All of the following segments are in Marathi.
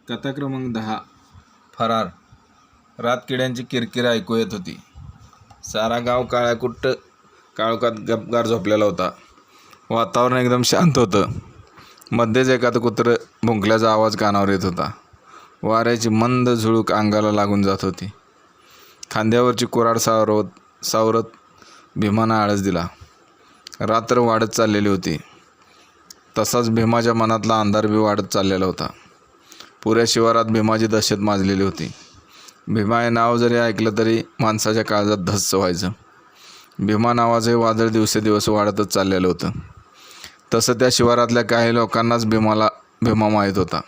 कथा क्रमांक 10. फरार. रातकिड्यांची किरकिर ऐकू येत होती. सारा गाव काळ्याकुट्ट काळोखात गपगार झोपलेला होता. वातावरण एकदम शांत होतं. मध्येच एखादं कुत्रं भुंकल्याचा आवाज कानावर येत होता. वाऱ्याची मंद झुळूक अंगाला लागून जात होती. खांद्यावरची कुऱ्हाड सावरत भीमानं आळस दिला. रात्र वाढत चाललेली होती. तसाच भीमाच्या मनातला अंधार बी वाढत चाललेला होता. पुऱ्या शिवारात भीमाची दहशत माजलेली होती. भीमा हे नाव जरी ऐकलं तरी माणसाच्या काळजात धस्स व्हायचं. भीमा नावाचं हे वादळ दिवसेदिवस वाढतच चाललेलं होतं. तसं त्या शिवारातल्या काही लोकांनाच भीमा माहीत होता.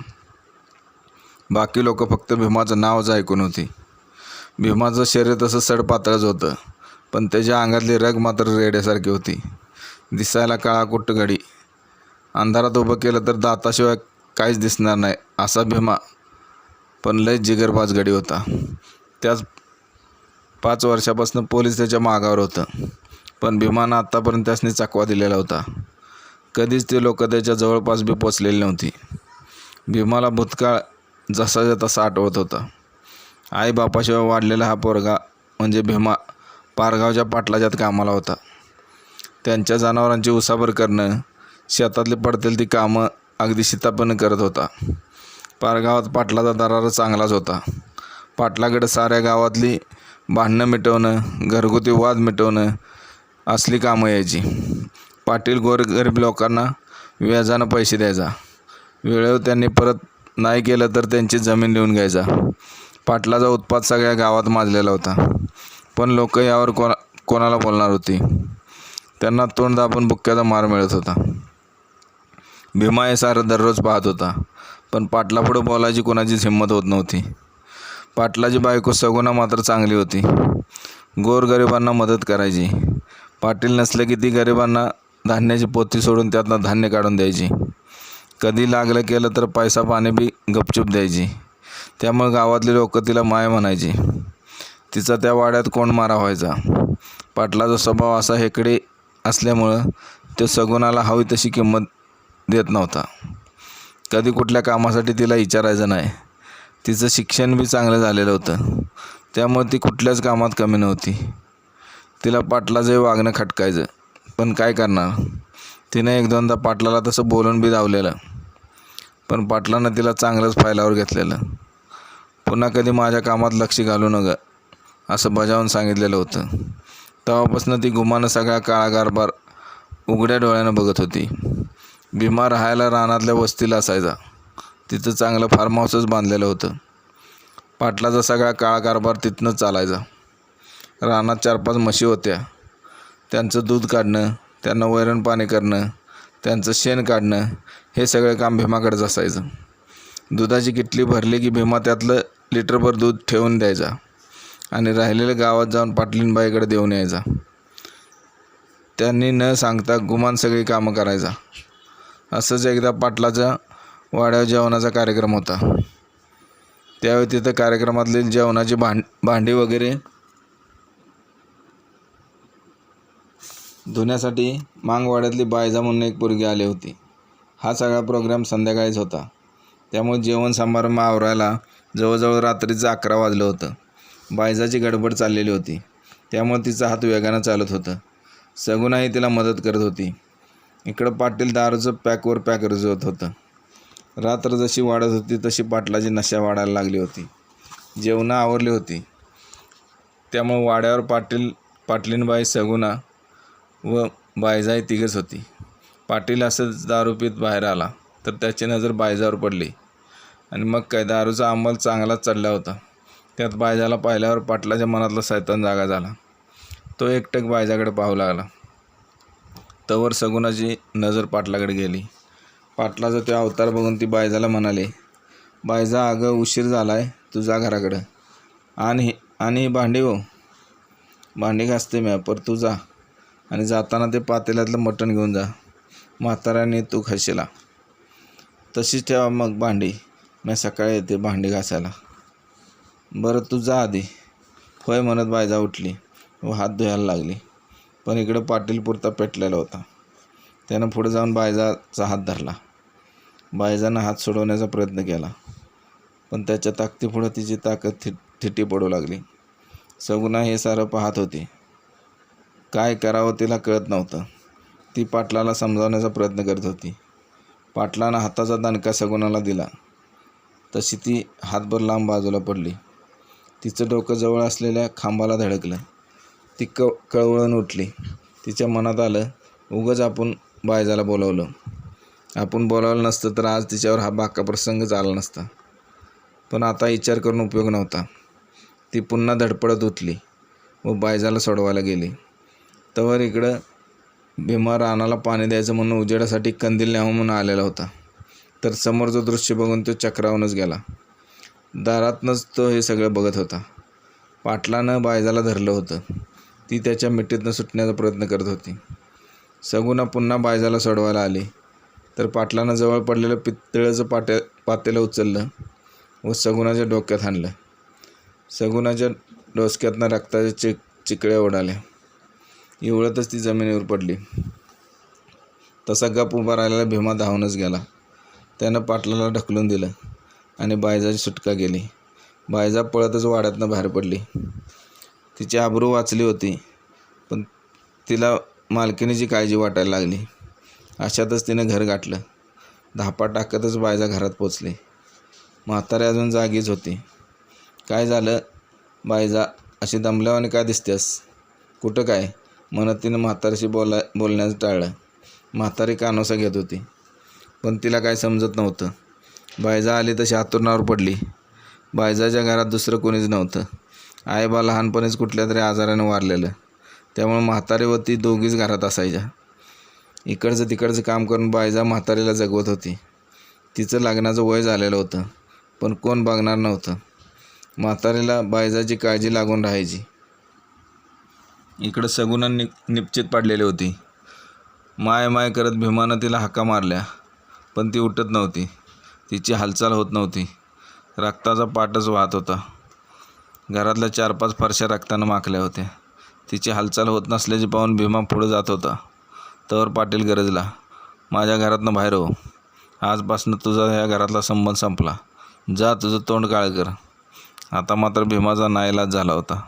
बाकी लोक फक्त भीमाचं नावच ऐकून होती. भीमाचं शरीर तसं सडपातळच होतं, पण त्याच्या अंगातली रग मात्र रेड्यासारखी होती. दिसायला काळाकुट्ट गडी. अंधारात उभं केलं तर दाताशिवाय काहीच दिसणार नाही असा भीमा, पण लय जिगरबाज गडी होता. त्याच 5 वर्षापासून पोलीस त्याच्या मागावर होतं, पण भीमानं आत्तापर्यंत त्यासनी चकवा दिलेला होता. कधीच ते लोक त्याच्या जवळपास बी पोचलेली नव्हती. भीमाला भूतकाळ जसाच्या तसा आठवत होता. आई बापाशिवाय वाढलेला हा पोरगा म्हणजे भीमा पारगावच्या पाटलाच्यात कामाला होता. त्यांच्या जनावरांची उसाबर करणं, शेतातली पडतील ती कामं अगदी शितापणे करत होता. पारगावात पाटलाचा दरारा चांगलाच होता. पाटलाकडे साऱ्या गावातली भांडणं मिटवणं, घरगुती वाद मिटवणं असली कामं यायची. पाटील गोरगरीब लोकांना व्याजानं पैसे द्यायचा. वेळेवर त्यांनी परत नाही केलं तर त्यांची जमीन लिहून घ्यायचा. पाटलाचा उत्पात सगळ्या गावात माजलेला होता, पण लोक यावर कोणाला बोलणार होती. त्यांना तोंड दाबून बुक्क्याचा मार मिळत होता. भीमा हे सारं दररोज पाहत होता, पण पाटलापुढे बोलायची कोणाचीच हिंमत होत नव्हती. पाटलाची बायको सगुणा मात्र चांगली होती. गोरगरिबांना मदत करायची. पाटील नसले की ती गरिबांना धान्याची पोती सोडून त्यातनं धान्य काढून द्यायची. कधी लागलं केलं तर पैसा पाणी बी गपचूप द्यायची. त्यामुळे गावातली लोक तिला माय म्हणायची. तिचा त्या वाड्यात कोण मारा व्हायचा. पाटलाचा स्वभाव असा हेकडे असल्यामुळं तो सगुणाला हवी तशी किंमत देत नव्हता. कधी कुठल्या कामासाठी तिला विचारायचं नाही. तिचं शिक्षण बी चांगलं झालेलं होतं, त्यामुळे ती कुठल्याच कामात कमी नव्हती. तिला पाटलाचंही वागणं खटकायचं, पण काय करणार. तिनं 1-2दा पाटलाला तसं बोलून बी धावलेलं, पण पाटलानं तिला चांगलंच फायलावर घेतलेलं. पुन्हा कधी माझ्या कामात लक्ष घालू नका असं बजावून सांगितलेलं होतं. तेव्हापासून ती गुमानं सगळा काळा कारभार उघड्या डोळ्यानं बघत होती. भीमा राहायला रानातल्या वस्तीला असायचा. तिथं चांगलं फार्म हाऊसच बांधलेलं होतं. पाटलाचा सगळा काळा कारभार तिथनंच चालायचा. रानात 4-5 म्हशी होत्या. त्यांचं दूध काढणं, त्यांना वैरण पाणी करणं, त्यांचं शेण काढणं हे सगळं काम भीमाकडेच असायचं. दुधाची किटली भरली की भीमा त्यातलं लिटरभर दूध ठेवून द्यायचा आणि राहिलेलं गावात जाऊन पाटलीनबाईकडे देऊन यायचा. त्यांनी न सांगता गुमान सगळी कामं करायचा. असंच एकदा पाटलाच्या वाड्यावर जेवणाचा कार्यक्रम होता. त्यावेळी तिथं कार्यक्रमातली जेवणाची भांडी वगैरे धुण्यासाठी मांगवाड्यातली बायजा म्हणून एक पोरगी आली होती. हा सगळा प्रोग्राम संध्याकाळीच होता, त्यामुळे जेवण समारंभ आवरायला जवळजवळ रात्रीचं 11 वाजलं होतं. बायजाची गडबड चाललेली होती, त्यामुळे तिचा हात वेगानं चालत होतं. सगुणाही तिला मदत करत होती. इकडं पाटील दारूचं पॅकवर पॅक रजवत होतं. रात्र जशी वाढत होती तशी पाटलाची नशा वाढायला लागली होती. जेवणं आवरली होती, त्यामुळे वाड्यावर पाटलीनबाई, सगुणा व बायजाई तिघच होती. पाटील असंच दारू पीत बाहेर आला तर त्याची नजर बायजावर पडली आणि मग काय दारूचा अंमल चांगलाच चढला होता. त्यात बायजाला पाहिल्यावर पाटलाच्या मनातला सैतान जागा झाला. तो एकटक बायजाकडे पाहू लागला. तवर सगुणाची नजर पाटलाकडे गेली. पाटलाचा तो अवतार बघून ती बायजाला म्हणाली, बायजा अगं उशीर झाला आहे, तू जा घराकडं. आणि ही भांडी हो, भांडी घासते मी, पर तू जा आणि जाताना ते पातेल्यातलं मटण घेऊन जा. म्हाताऱ्याने तू खाशीला. तशीच ठेवा मग भांडी, मी सकाळी येते भांडी घासायला. बरं तू जा आधी. होय म्हणत बायजा उठली व हात धुवायला लागली, पण इकडं पाटील पुरता पेटलेला होता. त्यानं पुढे जाऊन बायजाचा हात धरला. बायजानं हात सोडवण्याचा प्रयत्न केला, पण त्याच्या ताकदीपुढे तिची ताकद थिटी पडू लागली. सगुणा हे सारं पाहत होती. काय करावं तिला कळत नव्हतं. ती पाटलाला समजावण्याचा प्रयत्न करत होती. पाटलानं हाताचा दणका सगुणाला दिला. तशी ती हातभर लांब बाजूला पडली. तिचं डोकं जवळ असलेल्या खांबाला धडकलं. ती कळवळून उठली. तिच्या मनात आलं, उगाच आपण बायजाला बोलावलं. आपण बोलावलं नसतं तर आज तिच्यावर हा बाका प्रसंग आला नसता. पण आता विचार करून उपयोग नव्हता. ती पुन्हा धडपडत उठली व बायजाला सोडवायला गेली. तवर इकडं भीमा रानाला पाणी द्यायचं म्हणून उजेडासाठी कंदील न्यावं म्हणून आलेला होता. तर समोरचं दृश्य बघून तो चक्रावूनच गेला. दारातनंच तो हे सगळं बघत होता. पाटलानं बायजाला धरलं होतं. ती त्याच्या मिठीतनं सुटण्याचा प्रयत्न करत होती. सगुणा पुन्हा बायजाला सोडवायला आली तर पाटलानं जवळ पडलेलं पितळेचं पातेलं उचललं व सगुणाच्या डोक्यात हाणलं. सगुणाच्या डोसक्यातनं रक्ताच्या चिकळ्या उडाल्या. एवढ्यातच ती जमिनीवर पडली. तसा गप उभा राहिलेला भीमा धावूनच गेला. त्यानं पाटलाला ढकलून दिलं आणि बायजाची सुटका केली. बायजा पळतच वाड्यातनं बाहेर पडली. तिची आबरू वाचली होती, पण तिला मालकिनीची काळजी वाटायला लागली. अशातच तिनं घर गाठलं. धापा टाकतच बायजा घरात पोचली. म्हातारी अजून जागीच होती. काय झालं बायजा, अशी दमल्यावानी काय दिसतेस? कुठं काय म्हणत तिनं म्हातारीशी बोलण्याचं टाळलं. म्हातारी कानोसा घेत होती, पण तिला काय समजत नव्हतं. बायजा आली तशी अंथरुणावर पडली. बायजाच्या घरात दुसरं कोणीच नव्हतं. आईबा लहानपणीच कुठल्या तरी आजारानं वारलेलं, त्यामुळे म्हातारी व ती दोघीच घरात असायच्या. इकडचं तिकडचं काम करून बायजा म्हातारीला जगवत होती. तिचं लग्नाचं वय झालेलं होतं, पण कोण बघणार नव्हतं. म्हातारीला बायजाची काळजी लागून राहायची. इकडं सगुणा निपचित पडलेली होती. माय माय करत भीमानं तिला हाका मारल्या, पण ती उठत नव्हती. तिची हालचाल होत नव्हती. रक्ताचा पाटच वाहत होता. घरातल्या 4-5 फरशा रक्तानं माखल्या होत्या. तिची हालचाल होत नसल्याची पाहून भीमा पुढे जात होता. तवर पाटील गरजला, माझ्या घरातनं बाहेर हो. आजपासून तुझा ह्या घरातला संबंध संपला. जा, तुझं तोंड काळं कर. आता मात्र भीमाचा नाईलाज झाला होता.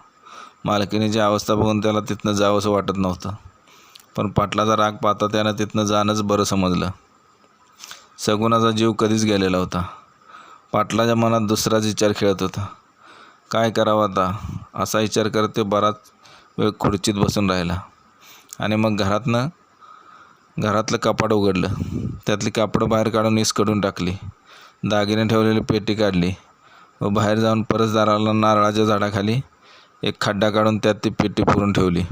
मालकिनीची अवस्था बघून त्याला तिथनं जावंसं वाटत नव्हतं, पण पाटलाचा राग पाहता त्यानं तिथनं जाणंच बरं समजलं. सगुणाचा जीव कधीच गेलेला होता. पाटलाच्या मनात दुसराच विचार खेळत होता. काय करावं आता, असा विचार करत ते बराच वेळ खुर्चीत बसून राहिला. आणि मग घरातलं कपाट उघडलं. त्यातली कापडं बाहेर काढून इसकडून टाकली. दागिने ठेवलेली पेटी काढली व बाहेर जाऊन परसदाराला नारळाच्या झाडाखाली एक खड्डा काढून त्यात ती पेटी पुरून ठेवली.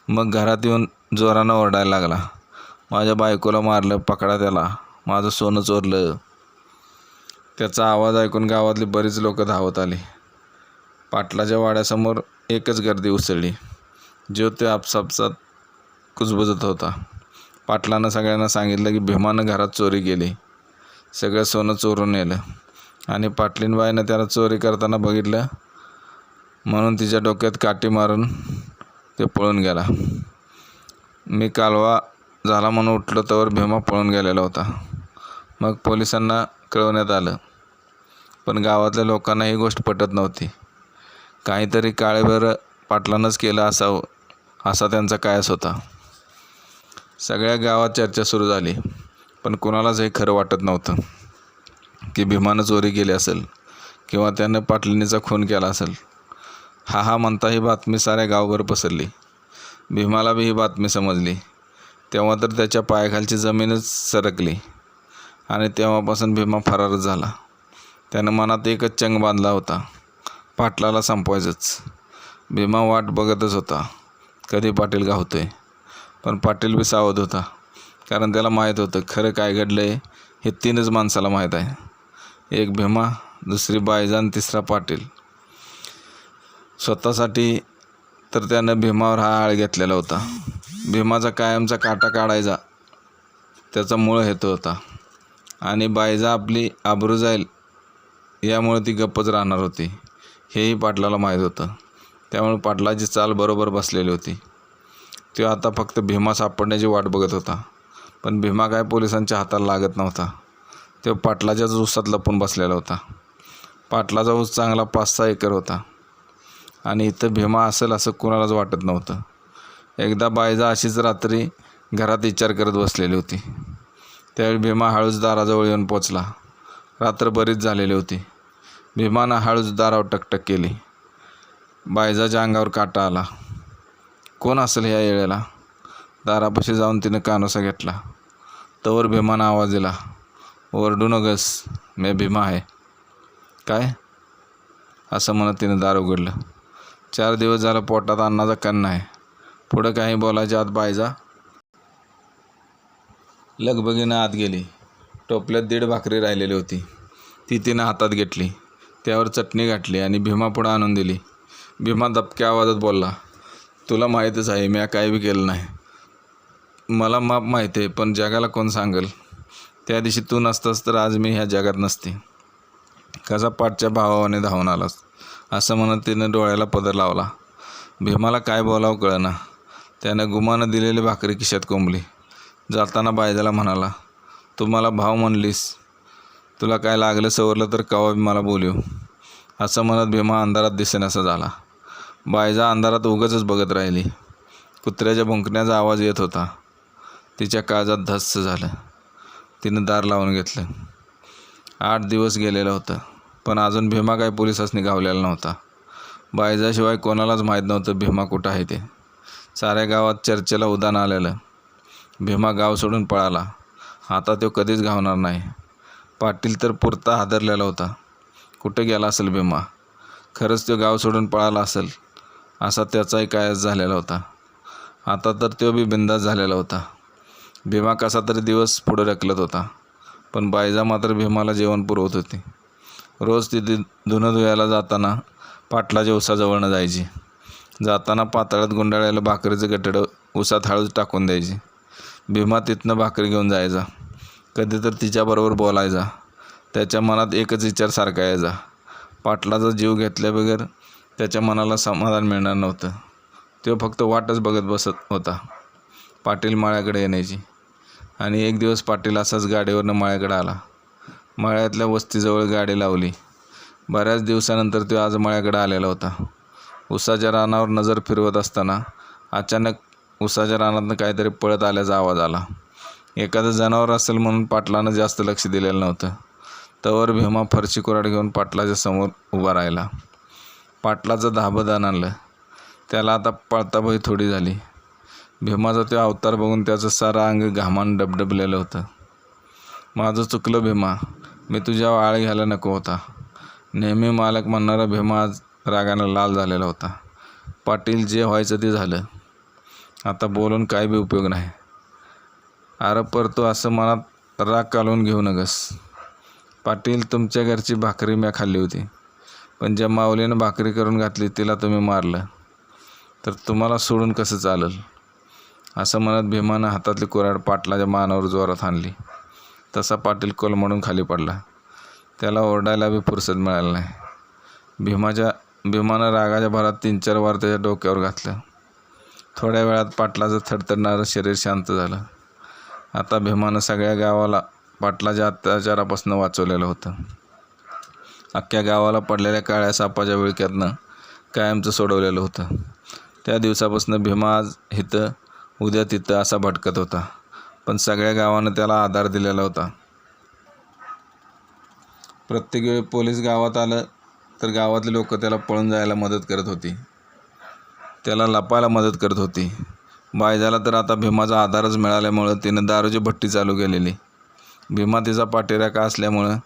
मग घरात येऊन जोरानं ओरडायला लागला, माझ्या बायकोला मारलं, पकडा त्याला, माझं सोनं चोरलं. त्याचा आवाज ऐकून गावातली बरीच लोक धावत आली. पाटलाच्या वाड्यासमोर एकच गर्दी उसळली. जो ते आपसापसात कुजबुजत होता. पाटलानं सगळ्यांना सांगितलं की भीमानं घरात चोरी केली. सगळं सोनं चोरून नेलं आणि पाटलीनबाईनं त्याला चोरी करताना बघितलं म्हणून तिच्या डोक्यात काठी मारून ते पळून गेला. मी कालवा झाला म्हणून उठलो तवर भीमा पळून गेलेला होता. मग पोलिसांना कळवण्यात आलं, पण गावातल्या लोकांना ही गोष्ट पटत नव्हती. काहीतरी काळेभर पाटलानंच केलं असावं असा त्यांचा कायस होता. सगळ्या गावात चर्चा सुरू झाली, पण कोणालाच हे खरं वाटत नव्हतं की भीमानं चोरी केली असेल किंवा त्यानं पाटलिनीचा खून केला असेल. हा म्हणता ही बातमी साऱ्या गावभर पसरली. भीमाला बी ही बातमी समजली. तेव्हा तर त्याच्या पायाखालची जमीनच सरकली आणि तेव्हापासून भीमा फरारच झाला. त्यानं मनात एकच चंग बांधला होता, पाटलाला संपवायचंच. भीमा वाट बघतच होता, कधी पाटील गावतोय. पण पाटील बी सावध होता, कारण त्याला माहीत होतं खरं काय घडलं आहे हे 3च माणसाला माहीत आहे. एक भीमा, दुसरी बायजा आणि तिसरा पाटील. स्वतःसाठी तर त्यानं भीमावर हा आळ घेतलेला होता. भीमाचा कायमचा काटा काढायचा त्याचा मूळ हेतू होता आणि बायजा आपली आबरू जाईल यामुळे ती गप्पच राहणार होती हेही पाटलाला माहीत होतं. त्यामुळे पाटलाची चाल बरोबर बसलेली होती. तो आता फक्त भीमा सापडण्याची वाट बघत होता. पण भीमा काय पोलिसांच्या हाताला लागत नव्हता. तो पाटलाच्याच उसात लपून बसलेला होता. पाटलाचा ऊस चांगला 5-6 एकर होता आणि इथं भीमा असेल असं कोणालाच वाटत नव्हतं. एकदा बायजा अशीच रात्री घरात विचार करत बसलेली होती. त्यावेळी भीमा हळूच दाराजवळ येऊन पोचला. रात्र बरीच झालेली होती. भीमानं हळूच दारावर टकटक केली. बायजाच्या अंगावर काटा आला. कोण असेल ह्या येळेला? दारापाशी जाऊन तिनं कानोसा घेतला. तोवर भीमानं आवाज दिला, ओरडू नगस, मी भीमा आहे. काय? असं म्हणत तिनं दार उघडलं. 4 दिवस झालं पोटात अन्नाचा कण नाही. पुढं काही बोलायच्या आत बायजा लगबगीनं आत गेली. टोपल्यात 1.5 भाकरी राहिलेली होती. ती तिनं हातात घेतली. त्यावर चटणी घातली आणि भीमा पुढं आणून दिली. भीमा दबक्या आवाजात बोलला, तुला माहीतच आहे मी काही बी केलं नाही. मला माप माहीत आहे, पण जगाला कोण सांगेल? त्या दिवशी तू नसतास तर आज मी ह्या जगात नसते. कसा पाठच्या भावाने धावून आलास? असं म्हणत तिनं डोळ्याला पदर लावला. भीमाला काय बोलावं कळेना. त्यानं गुमानं दिलेली भाकरी खिशात कोंबली. जाताना बायजाला म्हणाला, तू मला भाव म्हणलीस, तुला काय लागलं सवरलं तर कवा बी मला बोलव. असं म्हणत भीमा अंधारात दिसेनासा झाला. बायजा अंधारात उगाचच बघत राहिली. कुत्र्याच्या भुंकण्याचा आवाज येत होता. तिच्या काळजात धस्स झालं. तिनं दार लावून घेतलं. 8 दिवस गेलेलं होतं, पण अजून भीमा काही पोलिसांनी गावलेला नव्हता. बायजाशिवाय कोणालाच माहीत नव्हतं भीमा कुठं आहे ते. साऱ्या गावात चर्चेला उधाण आलेलं. भीमा गाव सोडून पळाला. आता तो कधीच गावणार नाही. पाटील तर पुरता हादरलेला होता. कुठे गेला असेल भीमा? खरंच तो गाव सोडून पळाला असेल असा त्याचाही कायच झालेला होता. आता तर तो बी बिंदास झालेला होता. भीमा कसा तरी दिवस पुढे ढकलत होता, पण बायजा मात्र भीमाला जेवण पुरवत होती. रोज ती धुणं धुवायला जाताना पाटलाच्या उसाजवळनं जायची. जाताना पातळात गुंडाळलेलं भाकरीचं गठडं उसात हळूच टाकून द्यायची. भीमा तिथनं भाकरी घेऊन जायचा. कधी तर तिच्याबरोबर बोलायचा. त्याच्या मनात एकच विचार सारखा यायचा, पाटलाचा जीव घेतल्याबगैर त्याच्या मनाला समाधान मिळणार नव्हतं. तो फक्त वाटच बघत बसत होता पाटील माळ्याकडे येण्याची. आणि एक दिवस पाटील असाच गाडीवरनं माळ्याकडे आला. माळ्यातल्या वस्तीजवळ गाडी लावली. बऱ्याच दिवसानंतर तो आज माळ्याकडे आलेला होता. उसाच्या रानावर नजर फिरवत असताना अचानक उसाच्या रानातनं काहीतरी पळत आल्याचा आवाज आला. एखादं जनावर असेल म्हणून पाटलानं जास्त लक्ष दिलेलं नव्हतं. तवर भीमा फरशी कुऱ्हाड घेऊन पाटलाच्या समोर उभा राहिला. पाटलाचं धाबं आणलं. त्याला आता पळता भय थोडी झाली. भीमाचा तो अवतार बघून त्याचं सारं अंग घामानं डबडबलेलं होतं. माझं चुकलं भीमा, मी तुझ्यावर आळ घ्यायला नको होता. नेहमी मालक म्हणणारा भीमा आज रागानं लाल झालेला होता. पाटील, जे व्हायचं ते झालं. आता बोलून काय बी उपयोग नाही. अरे परतो असं मनात राग कालवून घेऊ नगस. पाटील, तुमच्या घरची भाकरी मी खाल्ली होती, पण ज्या माऊलीनं भाकरी करून घातली तिला तुम्ही मारलं, तर तुम्हाला सोडून कसं चालेल? असं म्हणत भीमानं हातातली कुऱ्हाड पाटलाच्या मानावर जोरात हाणली. तसा पाटील कोलमडून खाली पडला. त्याला ओरडायला बी फुरसत मिळाली नाही. भीमानं रागाच्या भरात 3-4 वार त्याच्या डोक्यावर घातलं. थोड्या वेळात पाटलाचं थरथरणारं शरीर शांत झालं. आता भीमानं सगळ्या गावाला पाटलाच्या अत्याचारापासून वाचवलेलं होतं. अख्ख्या गावाला पडलेल्या काळ्या सापाच्या विळख्यातनं कायमचं सोडवलेलं होतं. त्या दिवसापासून भीमा आज इथं उद्या तिथं असा भटकत होता, पण सगळ्या गावानं त्याला आधार दिलेला होता. प्रत्येक वेळी पोलीस गावात आलं तर गावातली लोक त्याला पळून जायला मदत करत होती, त्याला लपायला मदत करत होती. बायजाला तर आता भीमाचा आधारच मिळाल्यामुळं तिनं दारूची भट्टी चालू केलेली. भीमा तिचा पाठीराखा असल्यामुळं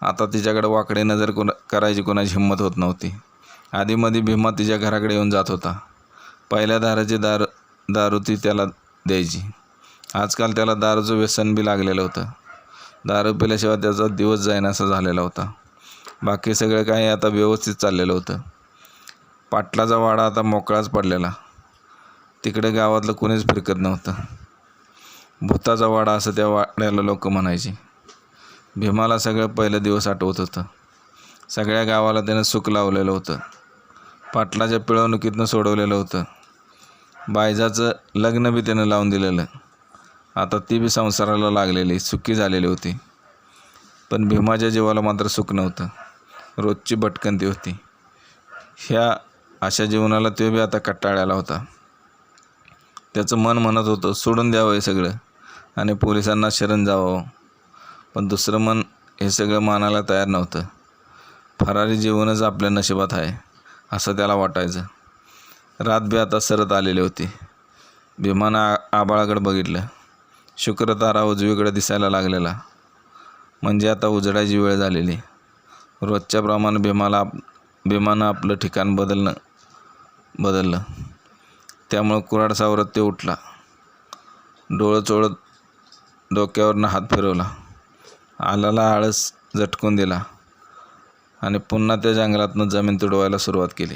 आता तिच्याकडे वाकडे नजर करायची कोणाची हिंमत होत नव्हती. आधीमध्ये भीमा तिच्या घराकडे येऊन जात होता. पहिल्या दाराची दारू ती त्याला द्यायची. आजकाल त्याला दारूचं व्यसन बी लागलेलं होतं. दारू पिल्याशिवाय त्याचा दिवस जाईनासा झालेला होता. बाकी सगळं काही आता व्यवस्थित चाललेलं होतं. पाटलाचा वाडा आता मोकळाच पडलेला. तिकडे गावातलं कोणीच फिरकत नव्हतं. भूताचा वाडा असं त्या वाड्याला लोक म्हणायची. भीमाला सगळं पहिलं दिवस आठवत होतं. सगळ्या गावाला त्यानं सुख लावलेलं होतं. पाटलाच्या पिळवणुकीतनं सोडवलेलं होतं. बायजाचं लग्न बी त्यानं लावून दिलेलं. आता ती बी संसाराला लागलेली, सुखी झालेली होती. पण भीमाच्या जीवाला मात्र सुख नव्हतं. रोजची भटकंती होती. ह्या अशा जीवनाला तो बी आता कंटाळलेला होता. त्याचं मन म्हणत होतं सोडून द्यावं हे सगळं आणि पोलिसांना शरण जावं. पण दुसरं मन हे सगळं मानायला तयार नव्हतं. फरारी जीवनच आपल्या नशिबात आहे असं त्याला वाटायचं. रात बी आता सरत आलेली होती. भीमानं आभाळाकडे बघितलं. शुक्रतारा उजवीकडे दिसायला लागलेला. म्हणजे आता उजेडाची वेळ झालेली. रोजच्याप्रमाणे भीमानं आपलं ठिकाण बदललं. त्यामुळं कुऱ्हाड सावरत ते उठला. डोळं चोळत डोक्यावरनं हात फिरवला. आल्याला आळस झटकून दिला आणि पुन्हा त्या जंगलातनं जमीन तुडवायला सुरुवात केली.